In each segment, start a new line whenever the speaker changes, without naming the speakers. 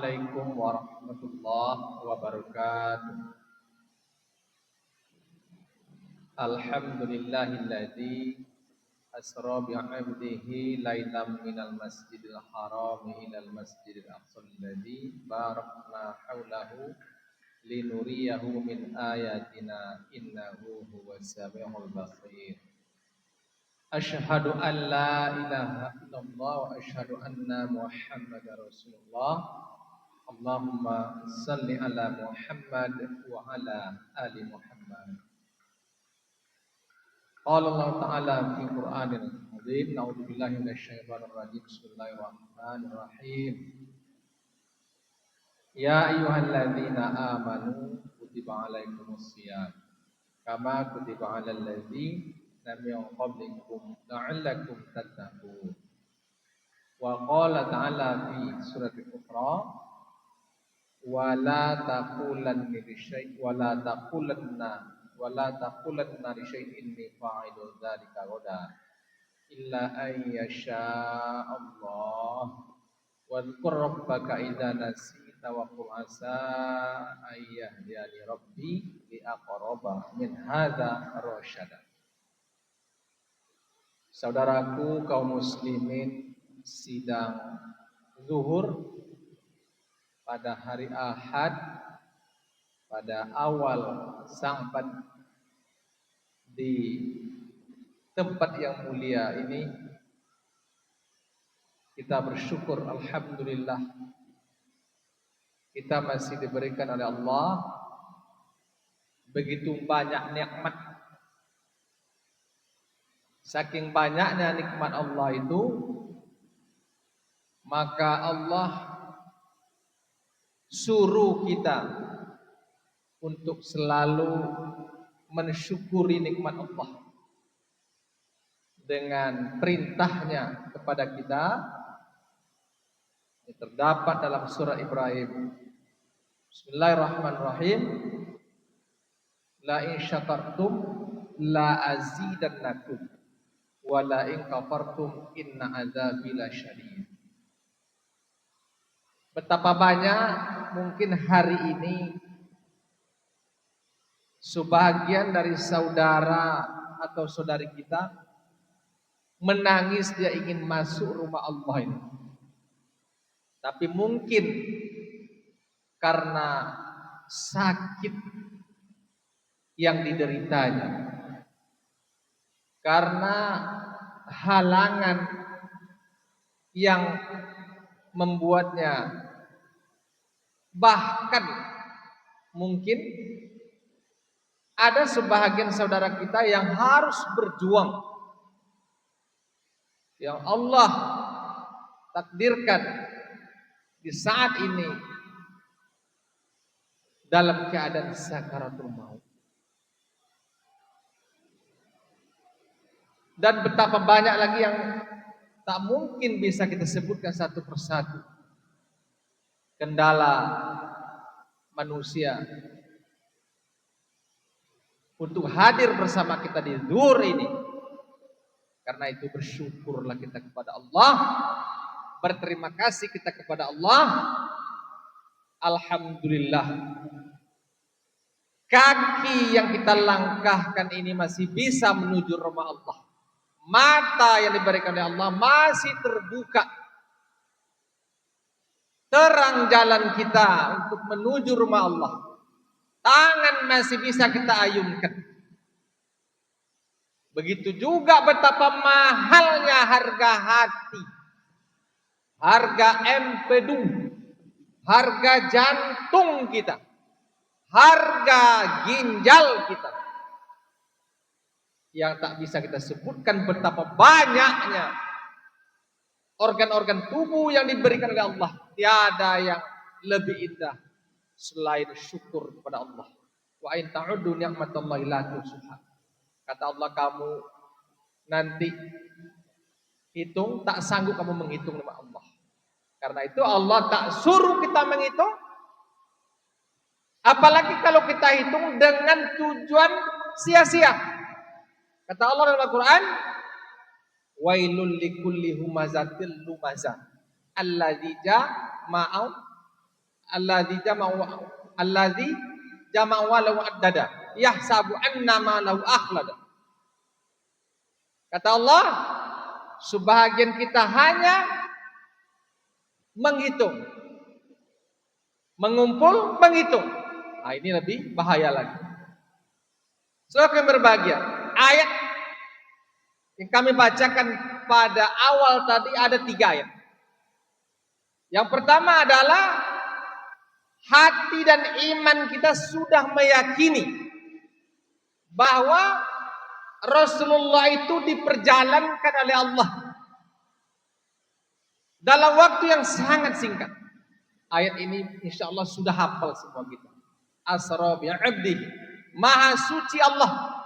Assalamualaikum warahmatullahi wabarakatuh. Alhamdulillahilladzi asra bi'abdihi lailam minal masjidil haram ilal masjidil aqsal ladzi barakna haulahu linuriyahu min ayatina innahu huwas samiul basir. Asyhadu an la ilaha illallah wa asyhadu anna Muhammadar Rasulullah. Allahumma salli ala Muhammad wa ala ali Muhammad. Qala Allah Ta'ala fi Qur'anil Azim. Na'udzu billahi minasyaitonir rajim. Bismillahirrahmanirrahim. Ya ayyuhalladzina amanu kutiba alaikumus shiyam kama kutiba alal ladzina min qablikum la'allakum tattaqun. Wa qala ta'ala fi suratul Ukhra wala taqulanna li syai'in inni fa'ilun dzalika ghadan illa ay yasha Allah wa dzkur rabbaka idza nasita wa qul asa ay yahdiyani rabbi li aqraba min hadza rasyada. Saudaraku kaum muslimin, sidang zuhur pada hari Ahad pada awal Sa'ban di tempat yang mulia ini, kita bersyukur alhamdulillah kita masih diberikan oleh Allah begitu banyak nikmat. Saking banyaknya nikmat Allah itu, maka Allah suruh kita untuk selalu mensyukuri nikmat Allah dengan perintahnya kepada kita yang terdapat dalam surah Ibrahim. Bismillahirrahmanirrahim. La in syakartum la azidannakum wa la in kafartum inna adzabi lasyadid. Betapa banyak mungkin hari ini sebagian dari saudara atau saudari kita menangis dia ingin masuk rumah Allah ini. Tapi mungkin karena sakit yang dideritanya, karena halangan yang membuatnya, bahkan mungkin ada sebahagian saudara kita yang harus berjuang, yang Allah takdirkan di saat ini dalam keadaan sakaratul maut. Dan betapa banyak lagi yang tak mungkin bisa kita sebutkan satu persatu. Kendala manusia untuk hadir bersama kita di zuhur ini. Karena itu bersyukurlah kita kepada Allah, berterima kasih kita kepada Allah. Alhamdulillah, kaki yang kita langkahkan ini masih bisa menuju rumah Allah. Mata yang diberikan oleh Allah masih terbuka, terang jalan kita untuk menuju rumah Allah. Tangan masih bisa kita ayunkan. Begitu juga betapa mahalnya harga hati, harga empedu, harga jantung kita, harga ginjal kita, yang tak bisa kita sebutkan betapa banyaknya organ-organ tubuh yang diberikan oleh Allah. Tiada yang lebih indah selain syukur kepada Allah. Wa in ta'uddu ni'matallahi la tuhsuha. Kata Allah, kamu nanti hitung, tak sanggup kamu menghitung nikmat Allah. Karena itu Allah tak suruh kita menghitung. Apalagi kalau kita hitung dengan tujuan sia-sia. Kata Allah dalam Al-Quran, wailul likulli humazatil lumazah alladzi jama'a alladzi jama'a walau addada yahsabu anna ma lahu akhlada. Kata Allah, sebahagian kita hanya menghitung, mengumpul, menghitung. Nah, ini lebih bahaya lagi. Saudara yang berbahagia, ayat yang kami bacakan pada awal tadi ada 3 ayat. Yang pertama adalah hati dan iman kita sudah meyakini bahwa Rasulullah itu diperjalankan oleh Allah dalam waktu yang sangat singkat. Ayat ini insya Allah sudah hafal semua kita. Asra bi 'abdihi, maha suci Allah.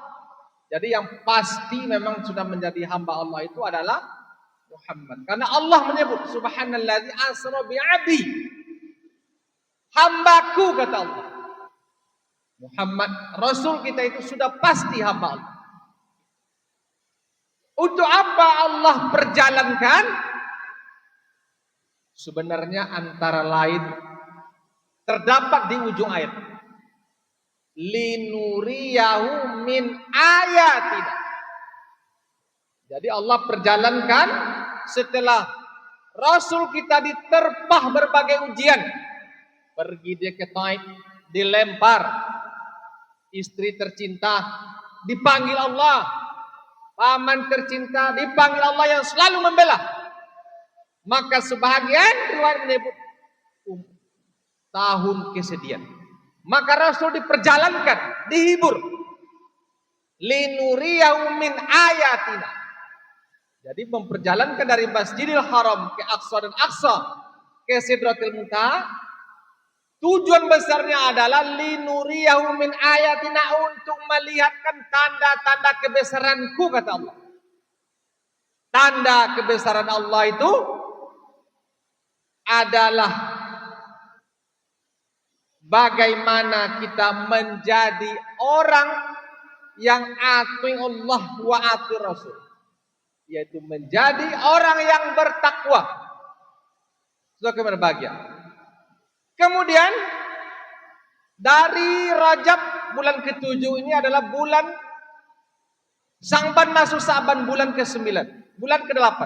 Jadi yang pasti memang sudah menjadi hamba Allah itu adalah Muhammad. Karena Allah menyebut subhanalladzi asra bi 'abdi. Hambaku, kata Allah. Muhammad Rasul kita itu sudah pasti hamba Allah. Untuk apa Allah perjalankan? Sebenarnya antara lain terdapat di ujung ayat. Linuriyahu min ayatina. Jadi Allah perjalankan setelah Rasul kita diterpah berbagai ujian. Pergi dia ke Taif, dilempar. Istri tercinta dipanggil Allah. Paman tercinta dipanggil Allah yang selalu membela. Maka sebahagian riwayat menyebut tahun kesedihan. Maka Rasul diperjalankan, dihibur. Linuriyahu min ayatina. Jadi memperjalankan dari Masjidil Haram ke Aqsa dan Aqsa ke Sidratil Muntaha. Tujuan besarnya adalah linuriyahu min ayatina, untuk melihatkan tanda-tanda kebesaranku, kata Allah. Tanda kebesaran Allah itu adalah bagaimana kita menjadi orang yang ati Allah wa ati Rasul, yaitu menjadi orang yang bertakwa. Sudah berbahagia. Kemudian dari Rajab bulan ke-7 ini adalah bulan Sa'ban masuk Sa'ban bulan ke-9, bulan ke-8.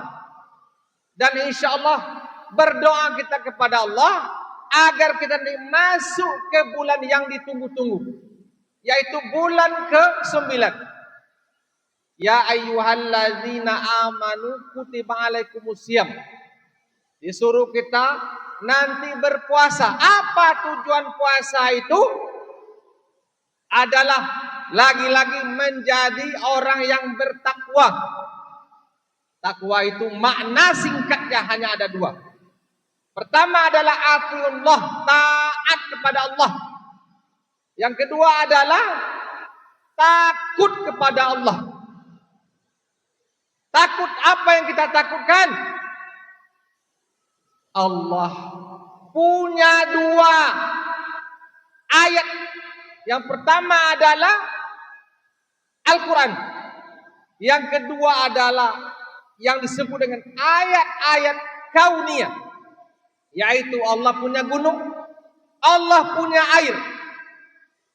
Dan insya Allah berdoa kita kepada Allah agar kita masuk ke bulan yang ditunggu-tunggu, yaitu bulan ke-9. Ya ayyuhalladzina amanu kutiba alaikumusiyam. Disuruh kita nanti berpuasa. Apa tujuan puasa itu? Adalah lagi-lagi menjadi orang yang bertakwa. Takwa itu makna singkatnya hanya ada 2. Pertama adalah atiullah, taat kepada Allah. Yang kedua adalah takut kepada Allah. Takut apa yang kita takutkan? Allah punya 2 ayat. Yang pertama adalah Al-Quran. Yang kedua adalah yang disebut dengan ayat-ayat kauniyah, yaitu Allah punya gunung, Allah punya air,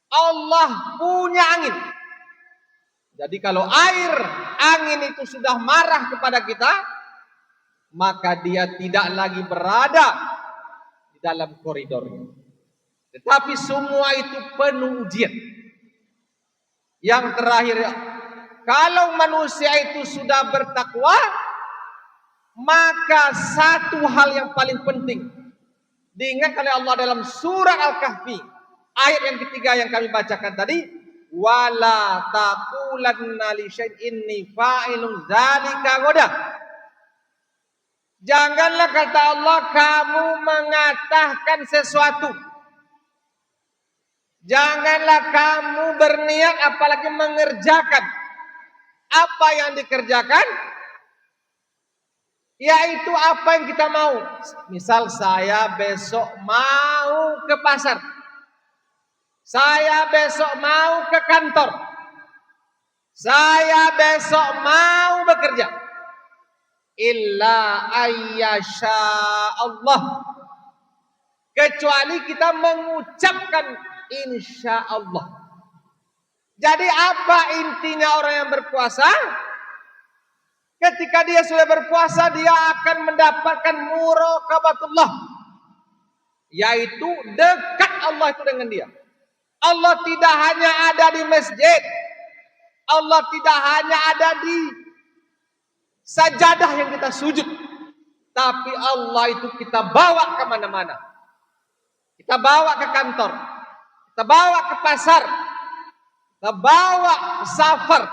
Allah punya angin. Jadi kalau air, angin itu sudah marah kepada kita, maka dia tidak lagi berada di dalam koridornya. Tetapi semua itu penuh ujian. Yang terakhir, kalau manusia itu sudah bertakwa, maka satu hal yang paling penting diingat oleh Allah dalam surat Al-Kahfi, ayat yang ketiga yang kami bacakan tadi, wala taqulanna li syai'in inni fa'ilun dzalika ghadan. Janganlah, kata Allah, kamu mengatakan sesuatu. Janganlah kamu berniat apalagi mengerjakan apa yang dikerjakan, yaitu apa yang kita mau. Misal saya besok mau ke pasar, saya besok mau ke kantor, saya besok mau bekerja. Illa ayyasha Allah, kecuali kecuali kita mengucapkan insya Allah. Jadi apa intinya orang yang berpuasa? Ketika dia sudah berpuasa, dia akan mendapatkan muraqabatullah, yaitu dekat Allah itu dengan dia. Allah tidak hanya ada di masjid, Allah tidak hanya ada di sajadah yang kita sujud, tapi Allah itu kita bawa kemana-mana. Kita bawa ke kantor, kita bawa ke pasar, kita bawa safar,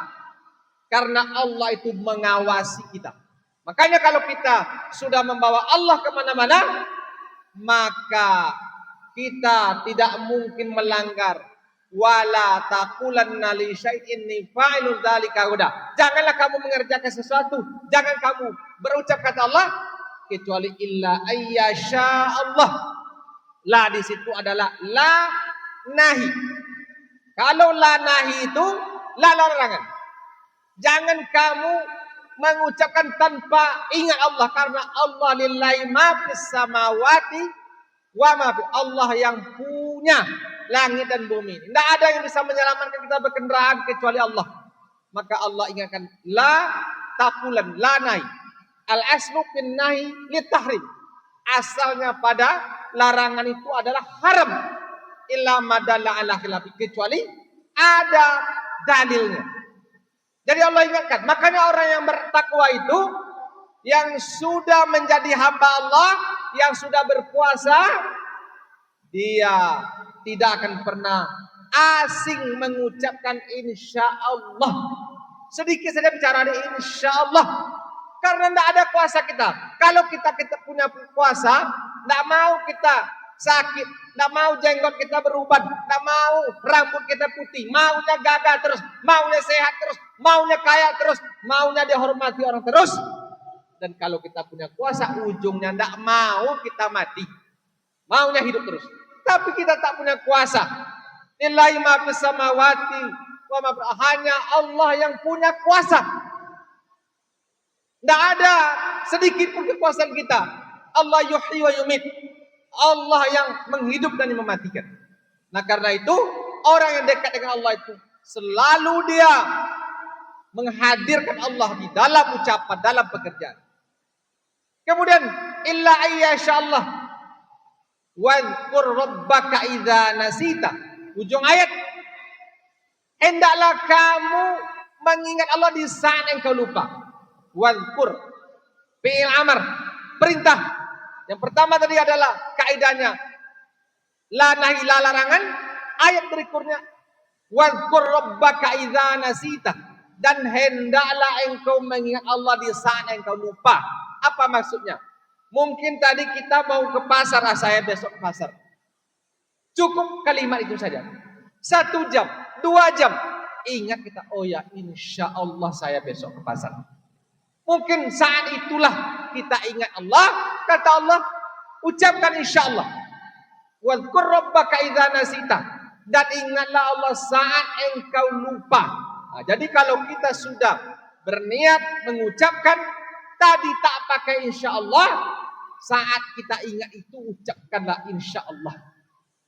karena Allah itu mengawasi kita. Makanya kalau kita sudah membawa Allah kemana-mana, maka kita tidak mungkin melanggar. Wala taqulanna li syai'in fa'ilun dzalika ghadan. Janganlah kamu mengerjakan sesuatu, jangan kamu berucap kata Allah kecuali illa ayyasha Allah. La di situ adalah la nahi. Kalau la nahi itu la larangan. Jangan kamu mengucapkan tanpa ingat Allah, karena Allah lillahi ma fis samawati wa ma fi, Allah yang punya langit dan bumi. Tidak ada yang bisa menyelamatkan kita berkendaraan kecuali Allah. Maka Allah ingatkan la taqulan, la nahi. Al aslu fin nahi litahrim. Asalnya pada larangan itu adalah haram. Illa madalla ala khilafi, kecuali ada dalilnya. Jadi Allah ingatkan. Makanya orang yang bertakwa itu, yang sudah menjadi hamba Allah, yang sudah berpuasa, dia tidak akan pernah asing mengucapkan insya Allah. Sedikit saja bicara di insya Allah, karena tidak ada kuasa kita. Kalau kita punya kuasa, tidak mau kita sakit, tidak mau jenggot kita beruban, tidak mau rambut kita putih, maunya gagah terus, maunya sehat terus, maunya kaya terus, maunya dihormati orang terus. Dan kalau kita punya kuasa, ujungnya tidak mau kita mati, maunya hidup terus. Tapi kita tak punya kuasa. Lillahi ma fis samawati wa ma, hanya Allah yang punya kuasa. Tidak ada sedikit pun kekuasaan kita. Allah yuhyi wa yumit. Allah yang menghidupkan dan mematikan. Nah karena itu orang yang dekat dengan Allah itu selalu dia menghadirkan Allah di dalam ucapan, dalam pekerjaan. Kemudian illa ayyasha Allah wadhkur rabbaka idza nasita. Ujung ayat, hendaklah kamu mengingat Allah di saat engkau lupa. Wadhkur, fi'il amr, perintah. Yang pertama tadi adalah kaidahnya la nahi, la larangan. Ayat berikutnya wadhkur rabbaka idza nasita, dan hendaklah engkau mengingat Allah di saat engkau lupa. Apa maksudnya? Mungkin tadi kita mau ke pasar, saya besok ke pasar. Cukup kalimat itu saja. 1 jam, 2 jam, ingat kita, oh ya insya Allah saya besok ke pasar. Mungkin saat itulah kita ingat Allah. Kata Allah, ucapkan insya Allah. Wadhkur rabbaka idza nasita, dan ingatlah Allah saat engkau lupa. Nah, jadi kalau kita sudah berniat mengucapkan tadi tak pakai insya Allah, saat kita ingat itu ucapkanlah insya Allah.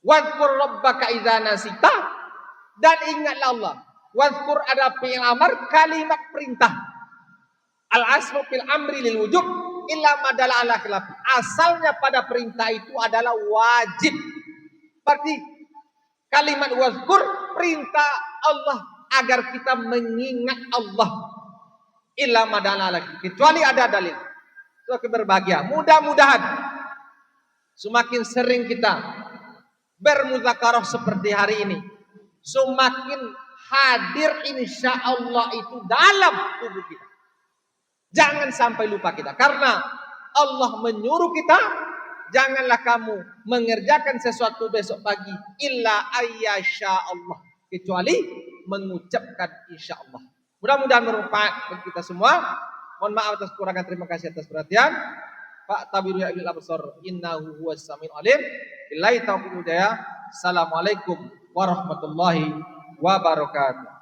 Wadhkur rabbaka idza nasita, dan ingatlah Allah. Wadhkur ada fi'il amr, kalimat perintah. Al aslu fil amri lil wujub illa madalla ala khilaf. Asalnya pada perintah itu adalah wajib. Berarti kalimat wadhkur perintah Allah agar kita mengingat Allah. Illa madalla ala, kecuali ada dalil. Itu berbahagia. Mudah-mudahan semakin sering kita bermuzakarah seperti hari ini, semakin hadir insya Allah itu dalam tubuh kita. Jangan sampai lupa kita, karena Allah menyuruh kita, janganlah kamu mengerjakan sesuatu besok pagi illa ayyasha Allah, kecuali mengucapkan insya Allah. Mudah-mudahan bermanfaat bagi kita semua. Mohon maaf atas kekurangan, terima kasih atas perhatian. Pak tabiru ya bil absar innahu huwas samiul alim. Billahi taufiq hidayah. Assalamualaikum warahmatullahi wabarakatuh.